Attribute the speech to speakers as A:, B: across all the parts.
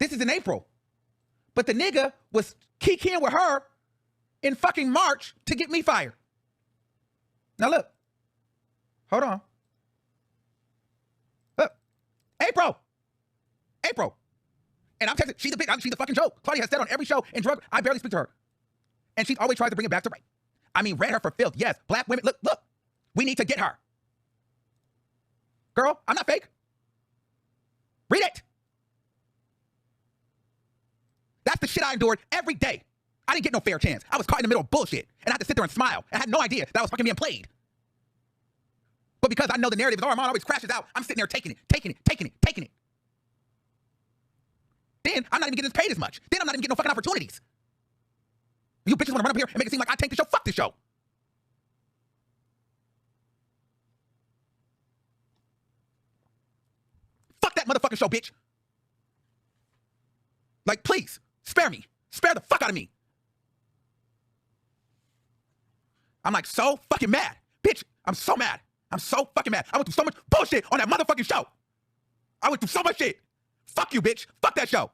A: This is in April. But the nigga was kikiing with her in fucking March to get me fired. Now look. Hold on. Look. April. And I'm texting, she's the fucking joke. Claudia has said on every show in drug, I barely speak to her. And she always tries to bring it back to right. I mean, read her for filth. Yes, black women, look. We need to get her. Girl, I'm not fake. Read it. That's the shit I endured every day. I didn't get no fair chance. I was caught in the middle of bullshit. And I had to sit there and smile. And I had no idea that I was fucking being played. But because I know the narrative is Armon always crashes out, I'm sitting there taking it. Then I'm not even getting paid as much. Then I'm not even getting no fucking opportunities. You bitches want to run up here and make it seem like I tank the show. Fuck this show. Fuck that motherfucking show, bitch. Like, please, spare me. Spare the fuck out of me. I'm like so fucking mad. Bitch, I'm so mad. I'm so fucking mad. I went through so much bullshit on that motherfucking show. I went through so much shit. Fuck you, bitch. Fuck that show.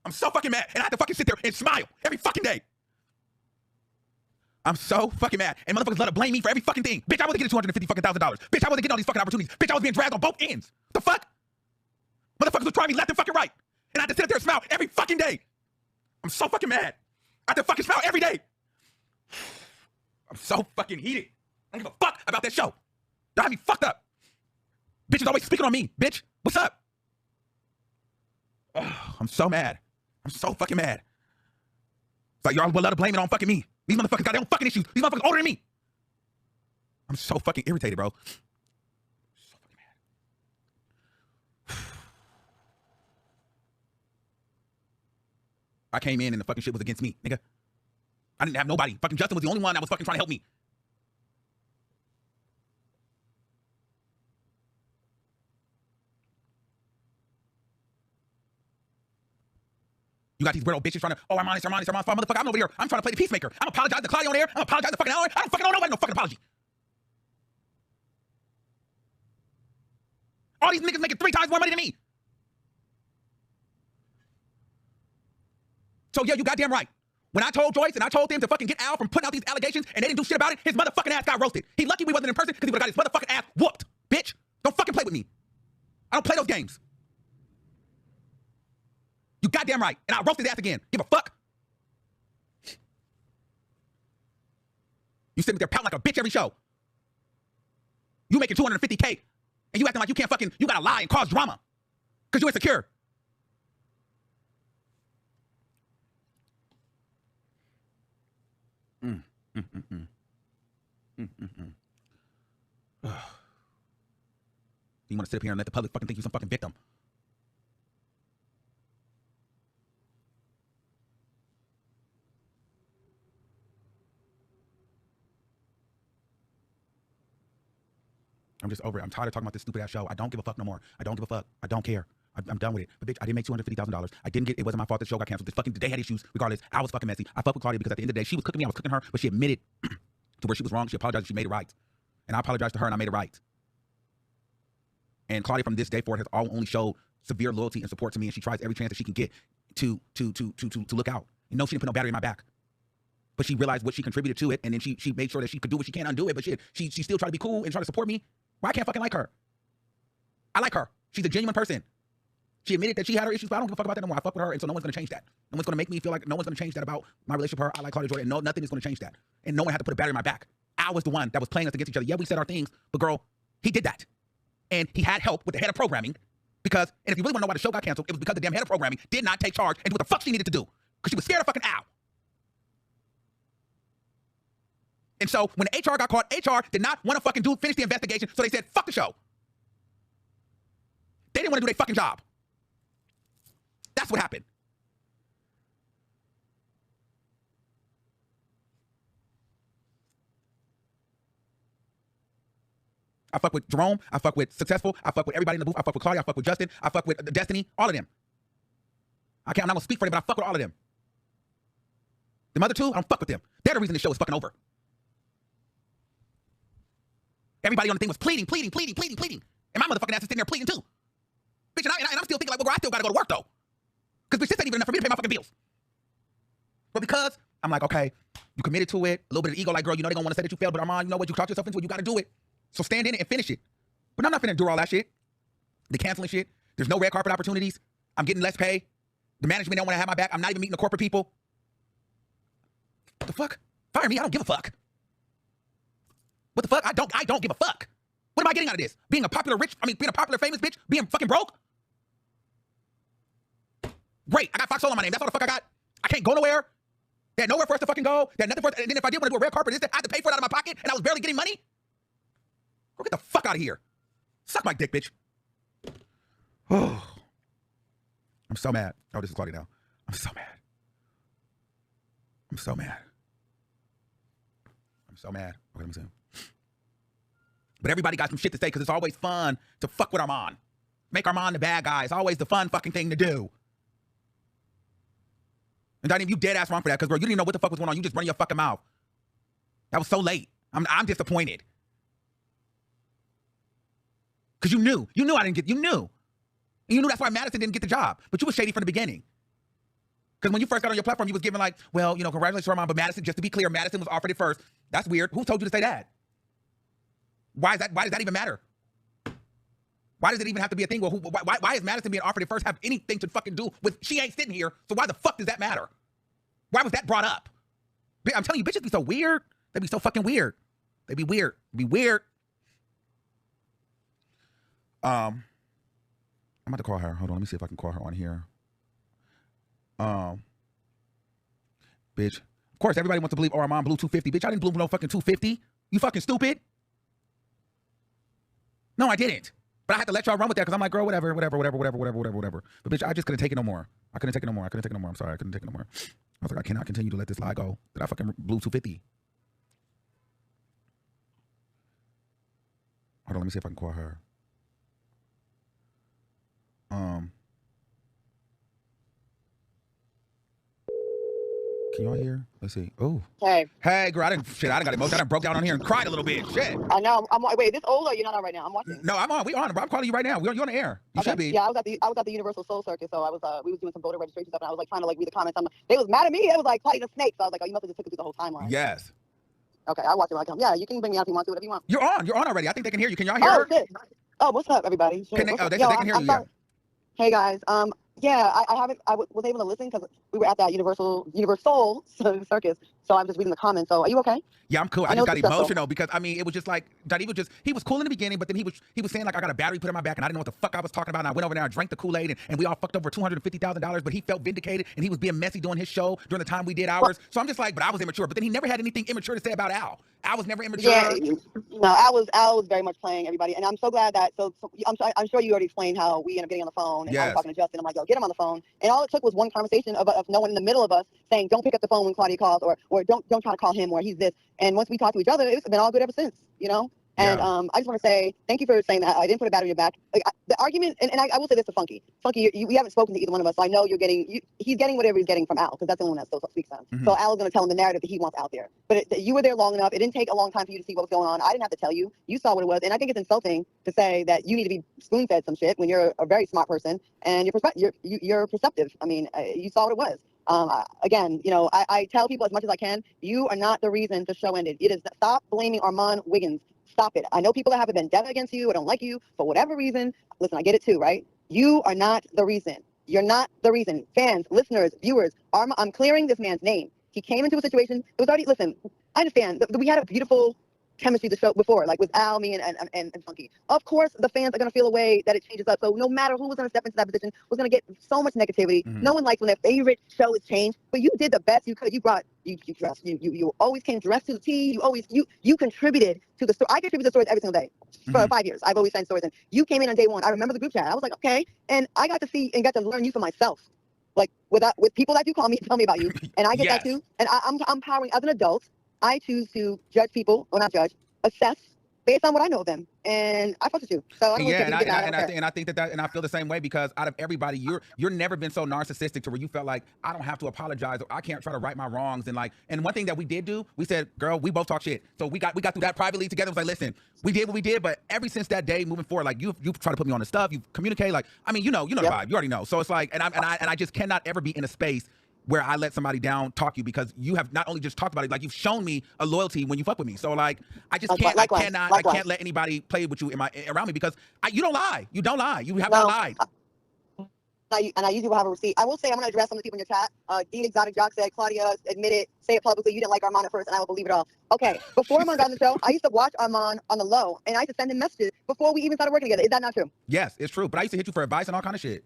A: I'm so fucking mad. And I have to fucking sit there and smile every fucking day. I'm so fucking mad. And motherfuckers love to blame me for every fucking thing. Bitch, I wasn't getting $250,000. Bitch, I wasn't getting all these fucking opportunities. Bitch, I was being dragged on both ends. What the fuck? Motherfuckers was trying me left and fucking right. And I had to sit up there and smile every fucking day. I'm so fucking mad. I have to fucking smile every day. I'm so fucking heated. I don't give a fuck about that show. Y'all have me fucked up. Bitches always speaking on me, bitch. What's up? Oh, I'm so mad. I'm so fucking mad. It's like y'all will let to blame it on fucking me. These motherfuckers got their own fucking issues. These motherfuckers older than me. I'm so fucking irritated, bro. So fucking mad. I came in and the fucking shit was against me, nigga. I didn't have nobody. Fucking Justin was the only one that was fucking trying to help me. You got these weirdo bitches trying to, oh, Armon, it's Armon's fault. Motherfucker, I'm over here. I'm trying to play the peacemaker. I'm apologizing to Claudia on air. I'm apologizing to fucking Alan. I don't fucking owe nobody no fucking apology. All these niggas making 3 times more money than me. So yeah, you goddamn right. When I told Joyce and I told them to fucking get Al from putting out these allegations and they didn't do shit about it, his motherfucking ass got roasted. He lucky we wasn't in person because he would've got his motherfucking ass whooped. Bitch, don't fucking play with me. I don't play those games. You goddamn right. And I'll roast his ass again. Give a fuck. You sitting there pouting like a bitch every show. You making $250K and you acting like you can't fucking, you gotta lie and cause drama. Because you insecure. You want to sit up here and let the public fucking think you're some fucking victim. I'm just over it. I'm tired of talking about this stupid ass show. I don't give a fuck no more. I don't give a fuck. I don't care. I'm done with it. But bitch, I didn't make $250,000. I didn't get, it wasn't my fault the show got canceled. They had issues. Regardless, I was fucking messy. I fucked with Claudia because at the end of the day, she was cooking me, I was cooking her, but she admitted to where she was wrong. She apologized, she made it right. And I apologized to her and I made it right. And Claudia from this day forward has only showed severe loyalty and support to me, and she tries every chance that she can get to look out. And no, she didn't put no battery in my back. But she realized what she contributed to it, and then she made sure that she could do what she can undo it, but she still tried to be cool and try to support me. Why I can't fucking like her? I like her. She's a genuine person. She admitted that she had her issues, but I don't give a fuck about that no more. I fuck with her, and so no one's gonna change that. No one's gonna make me feel like, no one's gonna change that about my relationship with her. I like Claudia Jordan, and no, nothing is gonna change that. And no one had to put a battery in my back. Al was the one that was playing us against each other. Yeah, we said our things, but girl, he did that. And he had help with the head of programming because, and if you really wanna know why the show got canceled, it was because the damn head of programming did not take charge and do what the fuck she needed to do. Because she was scared of fucking Al. And so when HR got caught, HR did not want to fucking finish the investigation, so they said, fuck the show. They didn't want to do their fucking job. That's what happened. I fuck with Jerome, I fuck with Successful, I fuck with everybody in the booth, I fuck with Claudia, I fuck with Justin, I fuck with Destiny, all of them. I'm not gonna speak for them, but I fuck with all of them. The other two, I don't fuck with them. They're the reason the show is fucking over. Everybody on the thing was pleading. And my motherfucking ass is sitting there pleading too. Bitch, and I'm still thinking like, well, I still gotta go to work though. Because bitch, this ain't even enough for me to pay my fucking bills. But because I'm like, okay, you committed to it, a little bit of ego, like, girl, you know they gonna want to say that you failed, but Armon, you know what, you talked yourself into it, you gotta do it. So stand in it and finish it. But I'm not finna do all that shit. The canceling shit. There's no red carpet opportunities. I'm getting less pay. The management don't want to have my back. I'm not even meeting the corporate people. What the fuck? Fire me, I don't give a fuck. What the fuck? I don't give a fuck. What am I getting out of this? Being a popular famous bitch? Being fucking broke? Great, I got Fox Soul on my name. That's all the fuck I got. I can't go nowhere. They had nowhere for us to fucking go. They had nothing for us. And then if I did want to do a red carpet, I had to pay for it out of my pocket, and I was barely getting money? Go get the fuck out of here. Suck my dick, bitch. Oh. I'm so mad. Oh, this is Claudia now. I'm so mad. I'm so mad. I'm so mad. Okay, let me see. But everybody got some shit to say because it's always fun to fuck with Armon. Make Armon the bad guy. It's always the fun fucking thing to do. And Donnie, you dead ass wrong for that because, bro, you didn't even know what the fuck was going on. You just running your fucking mouth. That was so late. I'm disappointed. Because you knew. You knew I didn't get, you knew. And you knew that's why Madison didn't get the job. But you was shady from the beginning. Because when you first got on your platform, you was giving like, well, you know, congratulations, Armon, but Madison, just to be clear, Madison was offered it first. That's weird. Who told you to say that? Why does that even matter? Why does it even have to be a thing? Well, why is Madison being offered it first have anything to fucking do with, she ain't sitting here, so why the fuck does that matter? Why was that brought up? I'm telling you, bitches be so weird. They be so fucking weird. They be weird. Be weird. I'm about to call her. Hold on, let me see if I can call her on here. Bitch. Of course, everybody wants to believe, oh, Armon blew 250. Bitch, I didn't blow no fucking 250. You fucking stupid. No, I didn't. But I had to let y'all run with that because I'm like, girl, whatever. But bitch, I just couldn't take it no more. I couldn't take it no more. I'm sorry, I couldn't take it no more. I was like, I cannot continue to let this lie go that I fucking blew 250. Hold on, let me see if I can call her. Can y'all hear? Let's see. Oh. Hey, girl, I done got emotional. I done broke down on here and cried a little bit. Shit.
B: I know. Wait, is this old or you're not on right now? I'm watching.
A: No, I'm on. We on. Bro, I'm calling you right now. You're on the air. You should be.
B: Yeah, I was at the Universal Soul Circus, so we was doing some voter registration stuff, and I was like trying to like read the comments. They was mad at me. It was like Claudia the snake. So I was like, oh, you must have just took it through the whole timeline.
A: Yes.
B: Okay, I'll watch it when I come. Yeah, you can bring me on if you want to, whatever you want.
A: You're on already. I think they can hear you. Can y'all hear her?
B: Shit. Oh, what's up, everybody?
A: They can hear you. Yeah.
B: Hey guys. Yeah, I was able to listen because we were at that Universal Circus, so I'm just reading the comments. So are you okay?
A: Yeah, I'm cool. I just got emotional because I mean it was just like he was cool in the beginning, but then he was saying like I got a battery put in my back and I didn't know what the fuck I was talking about. And I went over there, I drank the Kool-Aid, and we all fucked over $250,000. But he felt vindicated and he was being messy doing his show during the time we did ours. So I'm just like, but I was immature. But then he never had anything immature to say about Al. Al was never immature.
B: Yeah, no, Al was very much playing everybody, and I'm so glad that. I'm sure you already explained how we ended up getting on the phone and I was talking to Justin. I'm like, yo, get him on the phone. And all it took was one conversation of no one in the middle of us saying, don't pick up the phone when Claudia calls, or don't try to call him, or he's this. And once we talked to each other, it's been all good ever since, you know? And I just want to say thank you for saying that. I didn't put a battery in your back. Like, the argument, and I will say this to Funky. Funky, we haven't spoken to either one of us, so I know he's getting whatever he's getting from Al, because that's the only one that still speaks to him. Mm-hmm. So Al is going to tell him the narrative that he wants out there. But you were there long enough. It didn't take a long time for you to see what was going on. I didn't have to tell you. You saw what it was. And I think it's insulting to say that you need to be spoon-fed some shit when you're a very smart person and you're perceptive. I mean, you saw what it was. Again, you know, I tell people as much as I can, you are not the reason the show ended. It is stop blaming Armon Wiggins. Stop it. I know people that have a vendetta against you or don't like you for whatever reason. Listen, I get it too, right? You are not the reason. You're not the reason. Fans, listeners, viewers, I'm clearing this man's name. He came into a situation. It was already, listen, I understand. We had a beautiful chemistry the show before, like with Al, me, and Funky. Of course, the fans are going to feel a way that it changes up. So no matter who was going to step into that position was going to get so much negativity. Mm-hmm. No one likes when their favorite show is changed, but you did the best you could. You brought, you dressed, you always came dressed to the T. You contributed to the story. I contribute to stories every single day for 5 years. I've always sent stories, and you came in on day one. I remember the group chat. I was like, okay, and I got to see and got to learn you for myself. Like with people that do call me, tell me about you, and I get that too. And I'm powering as an adult. I choose to judge people, or not judge, assess based on what I know of them, and I fuck with you. So I don't
A: yeah,
B: really
A: and I think that and I feel the same way, because out of everybody, you're never been so narcissistic to where you felt like I don't have to apologize or I can't try to right my wrongs. And one thing that we did do, we said, girl, we both talk shit. So we got through that privately together. It was like, listen, we did what we did, but ever since that day moving forward, like you try to put me on the stuff, you communicate, like, I mean, you know the vibe, you already know. So it's like, and I just cannot ever be in a space where I let somebody down talk you, because you have not only just talked about it, like you've shown me a loyalty when you fuck with me. So like, I just can't,
B: likewise.
A: I can't let anybody play with you around me, because you don't lie. You don't lie. You have not lied.
B: And I usually will have a receipt. I will say I'm going to address some of the people in your chat. Dean Exotic Jock said, Claudia, admit it, say it publicly. You didn't like Armon at first, and I will believe it all. Okay, before Armon got on the show, I used to watch Armon on the low, and I used to send him messages before we even started working together. Is that not true?
A: Yes, it's true. But I used to hit you for advice and all kind of shit.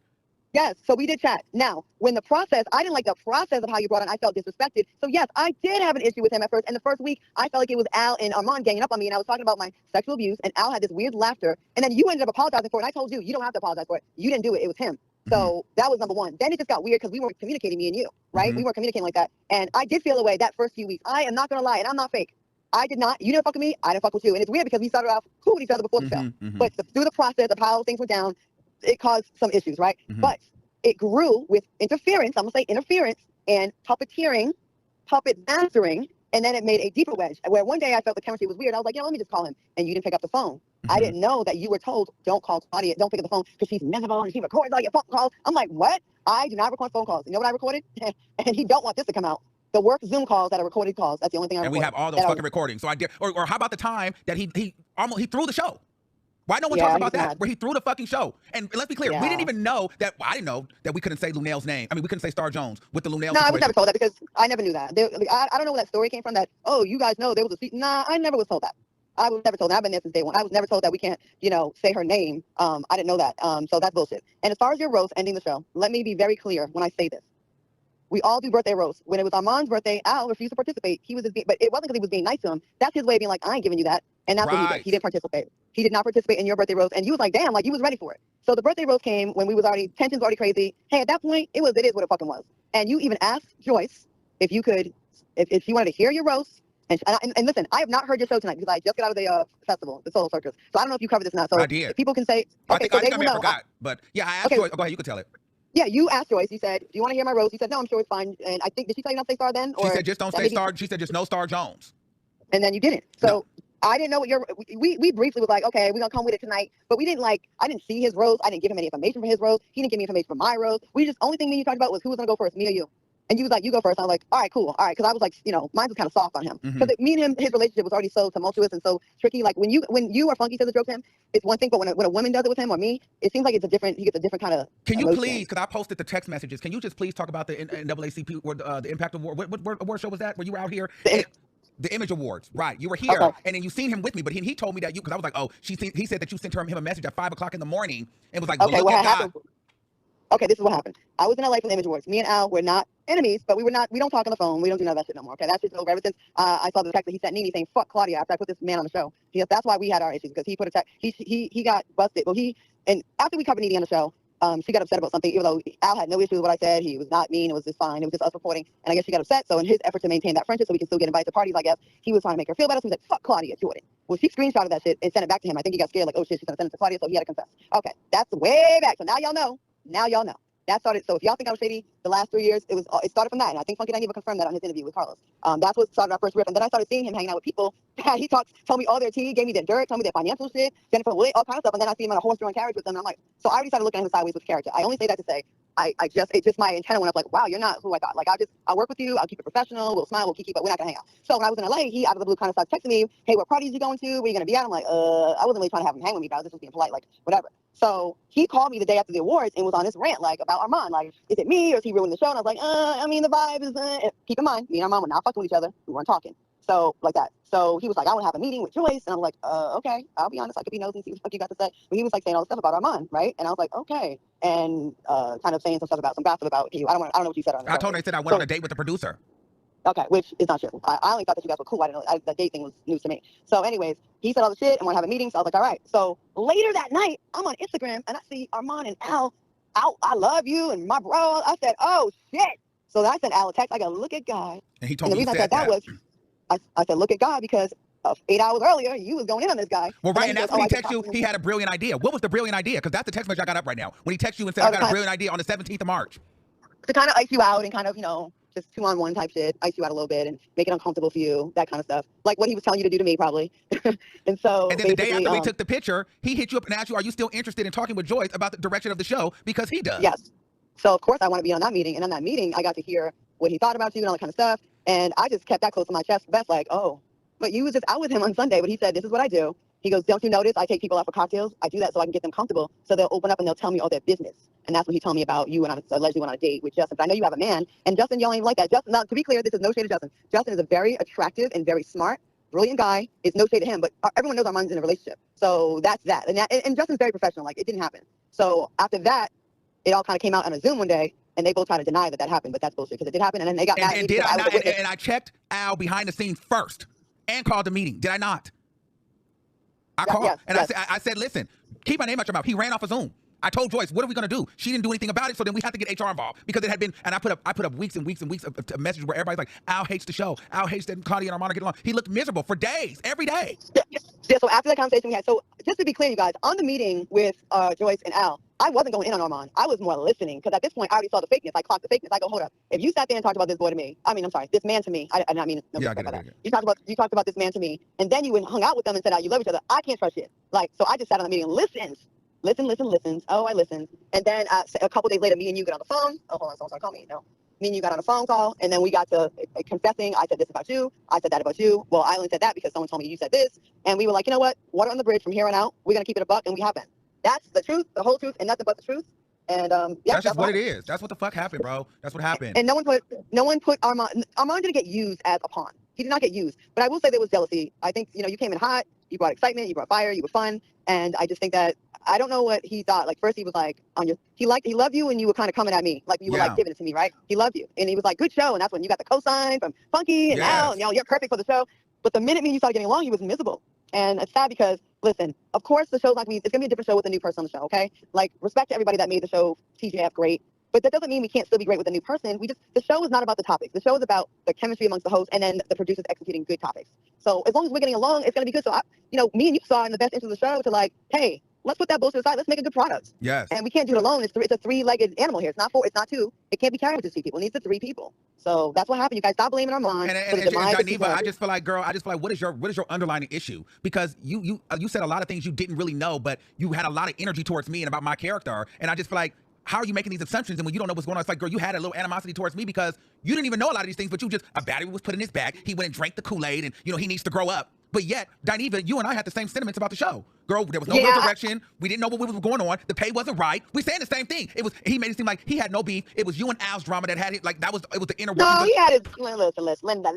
B: Yes, so we did chat. Now, when I didn't like the process of how you brought it, I felt disrespected. So yes, I did have an issue with him at first. And the first week, I felt like it was Al and Armon ganging up on me, and I was talking about my sexual abuse, and Al had this weird laughter. And then you ended up apologizing for it, and I told you, you don't have to apologize for it. You didn't do it. It was him. So that was number one. Then it just got weird because we weren't communicating, me and you, right? We weren't communicating like that. And I did feel away that first few weeks. I am not going to lie, and I'm not fake. I did not. You didn't fuck with me. I didn't fuck with you. And it's weird because we started off cool with each other before the show. But through the process of how things went down, it caused some issues, right? But it grew with interference. I'm going to say interference and puppeteering, puppet mastering. And then it made a deeper wedge where one day I felt the chemistry was weird. I was like, let me just call him. And you didn't pick up the phone. I didn't know that you were told, don't call Claudia, don't pick up the phone because she's miserable and she records all your phone calls. I'm like, what? I do not record phone calls. You know what I recorded? And he don't want this to come out. The work Zoom calls that are recorded calls. That's the only thing I recorded.
A: And we have all those fucking recordings. So I dare, or how about the time that he threw the show? Why no one talks about that? Where he threw the fucking show. And let's be clear, we didn't even know that. I didn't know that we couldn't say Lunel's name. I mean, we couldn't say Star Jones with the Lunel.
B: No, I was never told that because I never knew that. I don't know where that story came from. That you guys know there was a. Nah, I never was told that. I was never told that. I've been there since day one. I was never told that we can't, say her name. I didn't know that. So that's bullshit. And as far as your roast ending the show, let me be very clear when I say this. We all do birthday roasts. When it was Armon's birthday, Al refused to participate. But it wasn't because he was being nice to him. That's his way of being like, I ain't giving you that. And that's what he did. He didn't participate. He did not participate in your birthday roast. And you was like, damn, like you was ready for it. So the birthday roast came when tensions were already crazy. Hey, at that point, it is what it fucking was. And you even asked Joyce if you wanted to hear your roast. And listen, I have not heard your show tonight because I just got out of the festival, the Soul Circus. So I don't know if you covered this or not. So
A: I did.
B: People can say, okay,
A: I think I may have forgot. But yeah, I asked Joyce. Go ahead, you can tell it.
B: Yeah, you asked Joyce. You said, "Do you want to hear my roast?" You said, "No, I'm sure it's fine." And I think, did she tell you not to say Star then? Or
A: she said, "Just don't say Star." She said, "Just no Star Jones."
B: And then you didn't. So I didn't know what we briefly was like, okay, we're gonna come with it tonight. But we didn't I didn't see his roast. I didn't give him any information for his roast. He didn't give me information for my roast. Only thing me and you talked about was who was gonna go first, me or you. And you was like, you go first. I was like, all right, cool. All right. Because I was like, mine was kind of soft on him. Because me and him, his relationship was already so tumultuous and so tricky. Like when you or Funky says a joke to him, it's one thing. But when a woman does it with him or me, it seems like he gets a different kind of
A: Can you please, because I posted the text messages, can you just please talk about the NAACP or the Impact Award? What award show was that where you were out here? The Image Awards, right? You were here, and then you seen him with me, but he told me that because I was like, oh, he said that you sent him a message at 5:00 in the morning and was like,
B: okay,
A: look at God.
B: Okay, this is what happened. I was in LA for the Image Awards. Me and Al were not enemies, but we don't talk on the phone. We don't do none of that shit no more. Okay, that's just over. Ever since I saw the text that he sent Nene saying "fuck Claudia" after I put this man on the show. That's why we had our issues because he put a text. He got busted. Well, and after we covered Nene on the show, she got upset about something. Even though Al had no issue with what I said, he was not mean. It was just fine. It was just us reporting. And I guess she got upset. So in his effort to maintain that friendship, so we can still get invited to parties, I guess he was trying to make her feel better. So he was like, "Fuck Claudia Jordan." Well, she screenshotted that shit and sent it back to him. I think he got scared, like, oh shit, she's gonna send it to Claudia, so he had to confess. Okay, that's way back. So now y'all know. Now y'all know. That started. So if y'all think I was shady the last 3 years, it started from that. And I think Funky didn't even confirm that on his interview with Carlos. That's what started our first riff. And then I started seeing him hanging out with people. He told me all their tea, gave me their dirt, told me their financial shit, Jennifer Wood, all kinds of stuff. And then I see him on a horse-drawn carriage with them. And I'm like, so I already started looking at him sideways with character. I only say that to say, it's just my antenna went up like, wow, you're not who I thought. Like, I'll work with you. I'll keep it professional. We'll smile. We'll keep, but we're not gonna hang out. So when I was in LA, he out of the blue kind of started texting me, hey, what parties you going to? Where you gonna be at? I'm like, I wasn't really trying to have him hang with me, but I was just being polite, like whatever. So he called me the day after the awards and was on this rant like about Armon, like, is it me or is he ruining the show? And I was like, I mean, the vibe is. Keep in mind, me and Armon were not fucking with each other. We weren't talking. So like that. So he was like, I want to have a meeting with Joyce, and I'm like, okay, I'll be honest, I could be nosy and see what the fuck you got to say. But he was like saying all this stuff about Armon, right? And I was like, okay, and kind of saying some stuff about some gossip about you. I don't know what you said on.
A: I told her I said I went on a date with the producer.
B: Okay, which is not true. I only thought that you guys were cool. I didn't know the date thing was news to me. So anyways, he said all the shit and want to have a meeting. So I was like, all right. So later that night, I'm on Instagram and I see Armon and Al, I love you and my bro. I said, oh shit. So then I sent Al a text. I go, look at God.
A: And he told me
B: the reason I said that was, I said, look at God because 8 hours earlier, you was going in on this guy.
A: Well, right, and that's when he texted you. He had a brilliant idea. What was the brilliant idea? Because that's the text message I got up right now. When he texted you and said, I got a brilliant idea on the 17th of March.
B: To kind of ice you out and kind of, just 2-on-1 type shit, ice you out a little bit and make it uncomfortable for you, that kind of stuff. Like what he was telling you to do to me, probably. And then
A: the day after we took the picture, he hit you up and asked you, are you still interested in talking with Joyce about the direction of the show? Because he does.
B: Yes. So, of course, I want to be on that meeting. And on that meeting, I got to hear what he thought about you and all that kind of stuff. And I just kept that close to my chest. Best like, oh, but you was just out with him on Sunday. But he said, this is what I do. He goes, don't you notice I take people out for cocktails? I do that so I can get them comfortable. So they'll open up and they'll tell me all their business. And that's when he told me about you and I allegedly went on a date with Justin. But I know you have a man. And Justin, y'all ain't like that. Justin, now, to be clear, this is no shade to Justin. Justin is a very attractive and very smart, brilliant guy. It's no shade to him. But everyone knows Armon's in a relationship. So that's that. And Justin's very professional. Like, it didn't happen. So after that, it all kind of came out on a Zoom one day. And they both tried to deny that happened, but that's bullshit because it did happen. And then they got mad at me.
A: And I checked Al behind the scenes first and called the meeting. Did I not? I called and I said, listen, keep my name out your mouth. He ran off a Zoom. I told Joyce, what are we going to do? She didn't do anything about it, so then we had to get HR involved because it had been, and I put up weeks and weeks and weeks of messages where everybody's like, Al hates the show. Al hates that Claudia and Armon get along. He looked miserable for days, every day.
B: Yeah, so after that conversation we had, so just to be clear, you guys, on the meeting with Joyce and Al, I wasn't going in on Armon. I was more listening because at this point I already saw the fakeness. I clocked the fakeness. I go, hold up. If you sat there and talked about this boy to me, this man to me, I mean, no,
A: yeah, that.
B: You talked about this man to me, and then you went and hung out with them and said, you love each other. I can't trust shit. Like, so I just sat on the meeting and listened. Listens. Oh, I listened. And then a couple days later, me and you get on the phone. Oh, hold on, someone's trying to call me. No. Me and you got on a phone call, and then we got to confessing. I said this about you. I said that about you. Well, I only said that because someone told me you said this. And we were like, you know what? Water on the bridge from here on out. We're going to keep it a buck, and we haven't. That's the truth, the whole truth, and nothing but the truth. And
A: that's just what it is. That's what the fuck happened, bro. That's what happened.
B: And no one put Armon. Armon didn't get used as a pawn. He did not get used. But I will say there was jealousy. I think you came in hot. You brought excitement. You brought fire. You were fun. And I just think that I don't know what he thought. Like first he was like he loved you and you were kind of coming at me like you were like giving it to me, right? He loved you and he was like good show, and that's when you got the cosign from Funky and Al, and you're perfect for the show. But the minute me and you started getting along, he was miserable. And it's sad because listen, of course the show's not gonna be, it's gonna be a different show with a new person on the show, okay? Like respect to everybody that made the show TGIF great. But that doesn't mean we can't still be great with a new person. The show is not about the topics. The show is about the chemistry amongst the hosts and then the producers executing good topics. So as long as we're getting along, it's gonna be good. So me and you saw in the best interest of the show to like, hey, let's put that bullshit aside. Let's make a good product.
A: Yes.
B: And we can't do it alone. It's a three-legged animal here. It's not four. It's not two. It can't be carried with just 2 people. It needs the 3 people. So that's what happened. You guys stop blaming Armon.
A: And Geneva, I just feel like, girl, what is your underlying issue? Because you said a lot of things you didn't really know, but you had a lot of energy towards me and about my character. And I just feel like, how are you making these assumptions? And when you don't know what's going on, it's like, girl, you had a little animosity towards me because you didn't even know a lot of these things, but a battery was put in his bag. He went and drank the Kool-Aid and, he needs to grow up. But yet, Dineva, you and I had the same sentiments about the show. Girl, there was no real direction. We didn't know what was going on. The pay wasn't right. We're saying the same thing. He made it seem like he had no beef. It was you and Al's drama that had it. Like it was the inner.
B: No, he had his listen, Linda.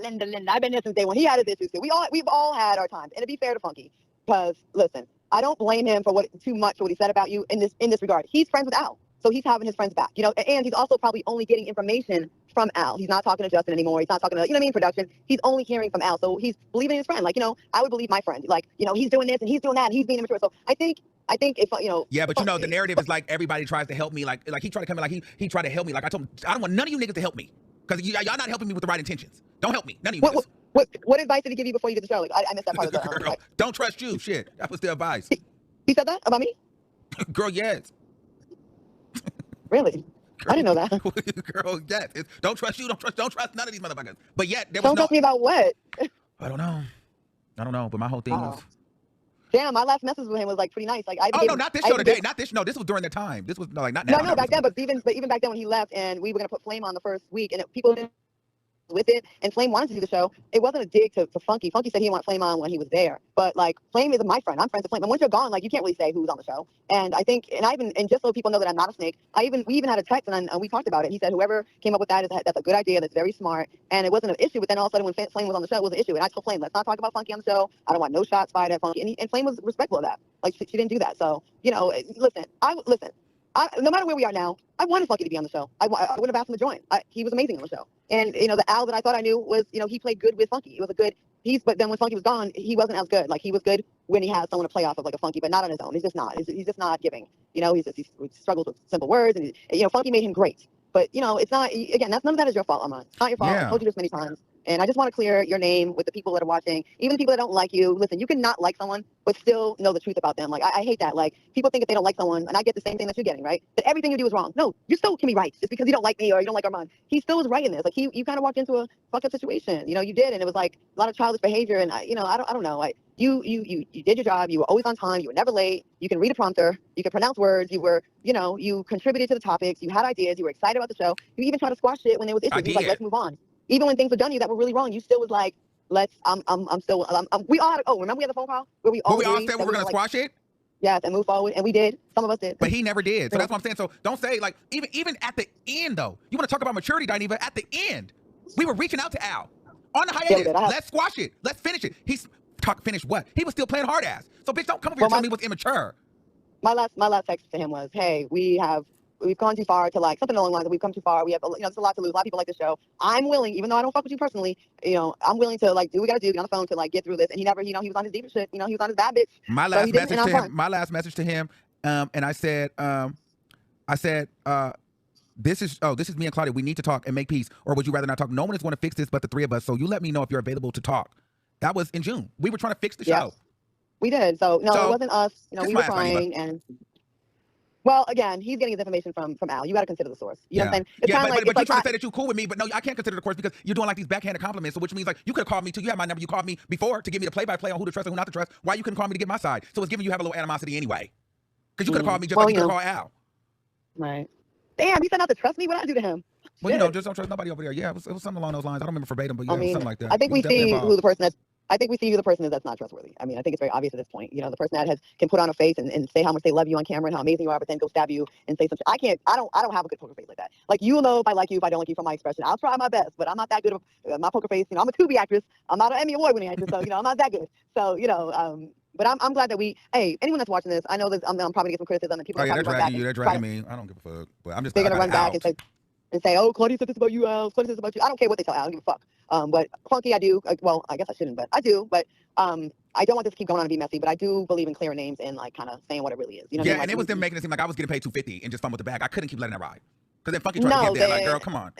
B: I've been here since day one. He had his issues too. We've all had our times. And to be fair to Funky, because listen, I don't blame him for too much for what he said about you in this regard. He's friends with Al. So he's having his friends back, and he's also probably only getting information from Al. He's not talking to Justin anymore. He's not talking to, production. He's only hearing from Al. So he's believing his friend. Like, I would believe my friend. Like, he's doing this and he's doing that and he's being immature. So I think if,
A: Yeah, but the narrative is like everybody tries to help me. Like he tried to come in, like he tried to help me. Like I told him, I don't want none of you niggas to help me. Because y'all not helping me with the right intentions. Don't help me. None of you niggas.
B: What advice did he give you before you did the show? Like, I missed that part of the
A: Girl, don't trust you. Shit. That was the advice.
B: He said that about me?
A: Girl, yes.
B: Really? Girl, I didn't know that.
A: Girl, yes. Don't trust you. Don't trust none of these motherfuckers. But yet,
B: don't trust me about what?
A: I don't know. But my whole thing was.
B: Damn, my last message with him was like pretty nice. Like
A: no, not this show today. Not this. No, this was during the time. This was not now.
B: No, back then. But even back then when he left and we were gonna put Flame on the first week and people didn't with it, and Flame wanted to do the show. It wasn't a dig to Funky. Funky said he didn't want Flame on when he was there, but like Flame is my friend. I'm friends with Flame, and once you're gone, like you can't really say who's on the show. And I think, and just so people know that I'm not a snake, we even had a text and we talked about it. He said whoever came up with that's a good idea. That's very smart, and it wasn't an issue. But then all of a sudden, when Flame was on the show, it was an issue. And I told Flame, let's not talk about Funky on the show. I don't want no shots fired at Funky. And Flame was respectful of that. Like she didn't do that. So listen. No matter where we are now, I wanted Funky to be on the show. I would have asked him to join. He was amazing on the show. And, the Al that I thought I knew was, he played good with Funky. It was a good piece, but then when Funky was gone, he wasn't as good. Like, he was good when he had someone to play off of, like a Funky, but not on his own. He's just not. He's just not giving. He struggles with simple words. And, Funky made him great. But, it's not, again, none of that is your fault, Armon. It's not your fault.
A: Yeah.
B: I told you this many times. And I just want to clear your name with the people that are watching, even the people that don't like you. Listen, you can not like someone, but still know the truth about them. Like, I hate that. Like, people think if they don't like someone, and I get the same thing that you're getting, right? That everything you do is wrong. No, you still can be right. Just because you don't like me or you don't like Armon. He still was right in this. Like, you kind of walked into a fucked up situation. You know, you did. And it was like a lot of childish behavior. And, I don't know. Like, you did your job. You were always on time. You were never late. You can read a prompter. You can pronounce words. You were, you contributed to the topics. You had ideas. You were excited about the show. You even tried to squash it when there was issues. You was like, let's move on. Even when things were done to you that were really wrong, you still was like, we all had, remember we had the phone call where we all
A: said we were going to squash it?
B: Yes, and move forward, and we did. Some of us did.
A: But he never did. So that's what I'm saying. So don't say, like, even at the end, though, you want to talk about maturity, Dineva, at the end, we were reaching out to Al on the hiatus. Let's squash it. Let's finish it. Finish what? He was still playing hard ass. So, bitch, don't come over here and tell me he was immature.
B: My last text to him was, hey, we've gone too far to like something along the lines of we've come too far. We have, there's a lot to lose. A lot of people like the show. I'm willing, even though I don't fuck with you personally, I'm willing to like do what we gotta do, get on the phone to like get through this. And he never, he was on his deep shit. He was on his bad bitch.
A: My last message to him, and I said, this is me and Claudia. We need to talk and make peace, or would you rather not talk? No one is going to fix this but the three of us. So you let me know if you're available to talk. That was in June. We were trying to fix the show.
B: We did. So no, it wasn't us. We were trying and. Well, again, he's getting his information from Al. You got to consider the source. You know what I'm saying? It's
A: but you're trying to say that you're cool with me, but no, I can't consider the source because you're doing like these backhanded compliments. So which means like you could have called me too. You have my number. You called me before to give me the play-by-play on who to trust and who not to trust. Why you couldn't call me to get my side? So it's giving you have a little animosity anyway. Because you could have called me just like you could have called Al.
B: Right. Damn, he said not to trust me. What did I do to him?
A: Well, just don't trust nobody over there. Yeah, it was something along those lines. I don't remember verbatim, but yeah, it was something like that.
B: I think we see who the person is. I think we see who the person is that's not trustworthy. I mean, I think it's very obvious at this point. The person that can put on a face and say how much they love you on camera and how amazing you are, but then go stab you and say something. I don't have a good poker face like that. Like, you'll know if I like you, if I don't like you from my expression. I'll try my best, but I'm not that good of my poker face. I'm a Tubi actress. I'm not an Emmy Award winning actress, so I'm not that good. So but I'm glad that anyone that's watching this, I know that I'm probably gonna get some criticism and people.
A: They're dragging you. They're dragging me. I don't give a fuck. But I'm just.
B: They're gonna run back and say, oh, Claudia said this about you, Al. Claudia said this about you. I don't care what they tell Al. I don't give a fuck. But Funky, I do. Well, I guess I shouldn't, but I do. But I don't want this to keep going on and be messy. But I do believe in clearing names and like kind of saying what it really is.
A: Yeah, and it was them making it seem like I was getting paid $250 and just fumbled the bag. I couldn't keep letting that ride because then Funky tried to get there. Like, girl, come on.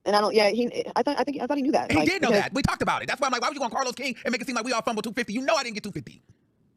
B: And I don't. Yeah, I thought he knew that.
A: He did know that. We talked about it. That's why I'm like, why would you go on Carlos King and make it seem like we all fumbled $250? You know I didn't get $250.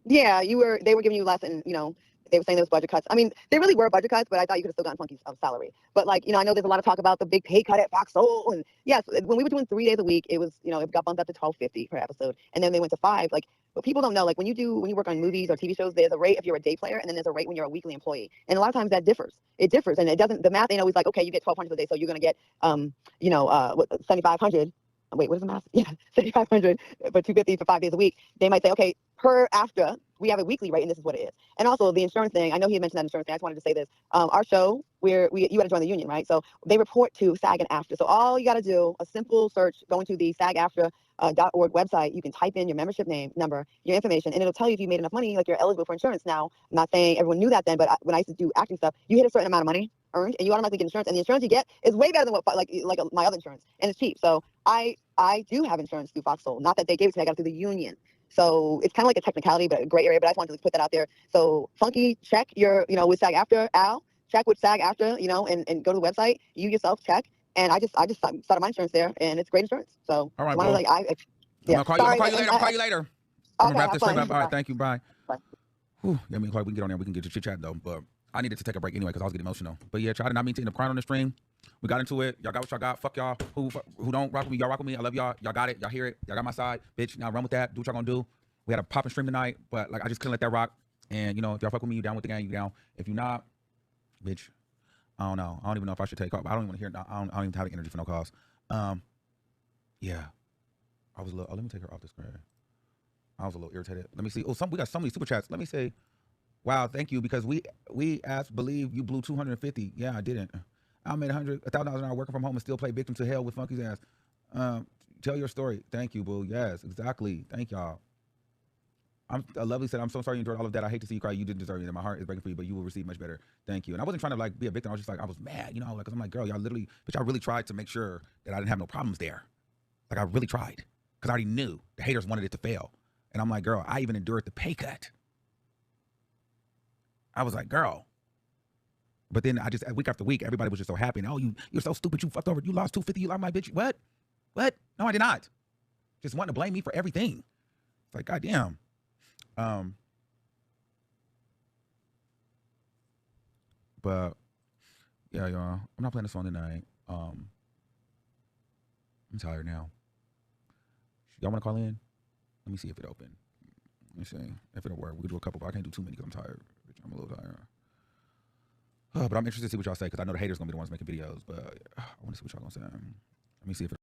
B: Yeah, they were giving you less, and they were saying there was budget cuts. I mean, there really were budget cuts, but I thought you could have still gotten Funky's salary. But like, I know there's a lot of talk about the big pay cut at Fox Soul, and yes, when we were doing 3 days a week, it was, it got bumped up to $12.50 per episode, and then they went to 5. Like, what people don't know, like when you work on movies or TV shows, there's a rate if you're a day player, and then there's a rate when you're a weekly employee, and a lot of times that differs. It differs, and it doesn't. The math ain't always like, okay, you get 1,200 a day, so you're gonna get 7,500. Wait, what is the math? Yeah, 7,500 for 250 for 5 days a week. They might say, okay, per after we have a weekly rate, and this is what it is. And also the insurance thing. I know he had mentioned that insurance thing. I just wanted to say this. Our show, you got to join the union, right? So they report to SAG and AFTRA. So all you got to do, a simple search, go into the SAG-AFTRA.org website. You can type in your membership name, number, your information, and it'll tell you if you made enough money, like you're eligible for insurance now. I'm not saying everyone knew that then, but when I used to do acting stuff, you hit a certain amount of money earned, and you automatically get insurance, and the insurance you get is way better than what like my other insurance, and it's cheap. So I do have insurance through Fox Soul. Not that they gave it to me, I got it through the union. So it's kind of like a technicality, but a gray area. But I just wanted to put that out there. So Funky, check your, with SAG-AFTRA, Al, check with SAG-AFTRA, and go to the website. You yourself check. And I just started my insurance there, and it's great insurance. So
A: all right,
B: bro.
A: I'm gonna call you later. I'm gonna wrap this thing up. All right, thank you. Bye. Whew, yeah, me and Claudia, we can get on there. We can get to chit chat though, but I needed to take a break anyway because I was getting emotional. But yeah, I did not mean to end up crying on the stream. We got into it. Y'all got what y'all got. Fuck y'all. Who don't rock with me? Y'all rock with me. I love y'all. Y'all got it. Y'all hear it. Y'all got my side. Bitch, now run with that. Do what y'all gonna do. We had a popping stream tonight, but like I just couldn't let that rock. And if y'all fuck with me, you down with the gang, you down. If you not, bitch, I don't know. I don't even know if I should take off. I don't even want to hear. I don't even have the energy for no calls. Yeah. I was a little. Oh, let me take her off the screen. I was a little irritated. Let me see. Oh, we got so many super chats. Let me say, wow, thank you, because we asked, believe you blew 250. Yeah, I didn't. I made $1,000 an hour working from home and still play victim to hell with Funky's ass. Tell your story. Thank you, boo. Yes, exactly. Thank y'all. Lovely said, I'm so sorry you endured all of that. I hate to see you cry. You didn't deserve it. My heart is breaking for you, but you will receive much better. Thank you. And I wasn't trying to like be a victim. I was just like, I was mad, because I'm like, girl, y'all literally, bitch, I really tried to make sure that I didn't have no problems there. Like I really tried, because I already knew the haters wanted it to fail. And I'm like, girl, I even endured the pay cut. I was like, girl. But then week after week, everybody was just so happy. And, oh, you're so stupid. You fucked over. You lost 250. You like my bitch. What? What? No, I did not. Just wanting to blame me for everything. It's like, goddamn. But yeah, y'all. I'm not playing this song tonight. I'm tired now. Y'all want to call in? Let me see if it open. Let me see if it'll work. We can do a couple, but I can't do too many because I'm tired. I'm a little tired. But I'm interested to see what y'all say because I know the haters gonna be the ones making videos. But I want to see what y'all gonna say. Let me see if it